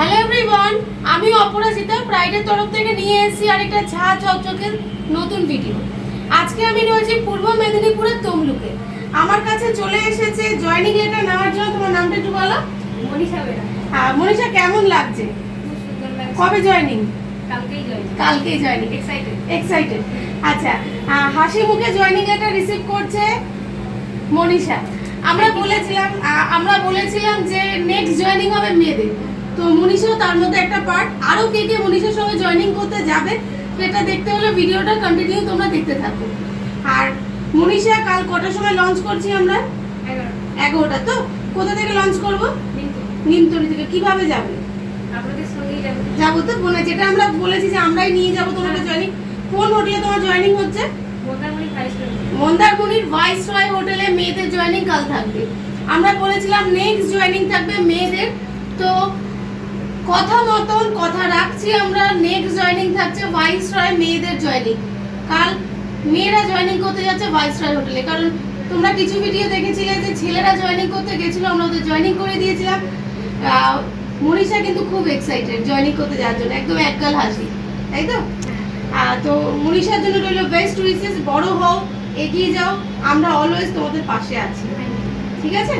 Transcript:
Hello everyone, আমি অপরাজিতা প্রাইডের তরফ থেকে নিয়ে এসেছি আরেকটা ঝা চকচকের নতুন ভিডিও। আজকে আমি রয়েছি পূর্ব মেদিনীপুরের তমলুকে। আমার কাছে চলে এসেছে জয়েনিং লেটার নেওয়ার জন্য। তোমার নামটা একটু বলো। মনীষা বেরা। হ্যাঁ মনীষা, কেমন লাগছে? খুব সুন্দর লাগছে। কবে জয়েনিং? কালকেই জয়েনিং। এক্সাইটেড। আচ্ছা, হাসি মুখে জয়েনিং লেটার রিসিভ করছে মনীষা। আমরা বলেছিলাম যে নেক্সট জয়েনিং হবে মেয়েদের, তো মনীষাও তার মধ্যে একটা পার্ট। আরো কে কে মনীষার সঙ্গে জয়েনিং করতে যাবে সেটা দেখতে হলে ভিডিওটা কন্টিনিউ তোমরা দেখতে থাকো। আর মনীষা কাল কটার সময় লঞ্চ করছি আমরা? 11টা। তো কোথা থেকে লঞ্চ করবো? নিমতলি থেকে। কিভাবে যাবে? আপনাদের সঙ্গেই যাবো তো বোনা, যেটা আমরা বলেছি যে আমরাই নিয়ে যাবো তোমাকে জয়েনিং। কোন হোটেলে তোমার জয়েনিং হচ্ছে? মন্দারমণির ভাইসরয় হোটেলে মেয়েদের জয়েনিং কাল থাকবে। আমরা বলেছিলাম নেক্সট জয়েনিং থাকবে মেয়েদের, তো কথা মতন কথা রাখছি আমরা। নেক্সট জয়েনিং থাকছে ভাইসরয় মেয়েদের জয়েনিং। কাল মেয়েরা জয়েনিং করতে যাচ্ছে ভাইসরয় হোটেলে, কারণ তোমরা কিছু ভিডিও দেখেছিলে যে ছেলেরা জয়েনিং করতে গেছিল, আমরা ওদের জয়েনিং করে দিয়েছিলাম। মনীষা কিন্তু খুব এক্সাইটেড জয়েনিং করতে যাওয়ার জন্য, একদম একগাল হাসি, তাই তো? তো মনীষার জন্য রইল বেস্ট উইশেস। বড় হও, এগিয়ে যাও, আমরা অলওয়েজ তোমাদের পাশে আছি, ঠিক আছে?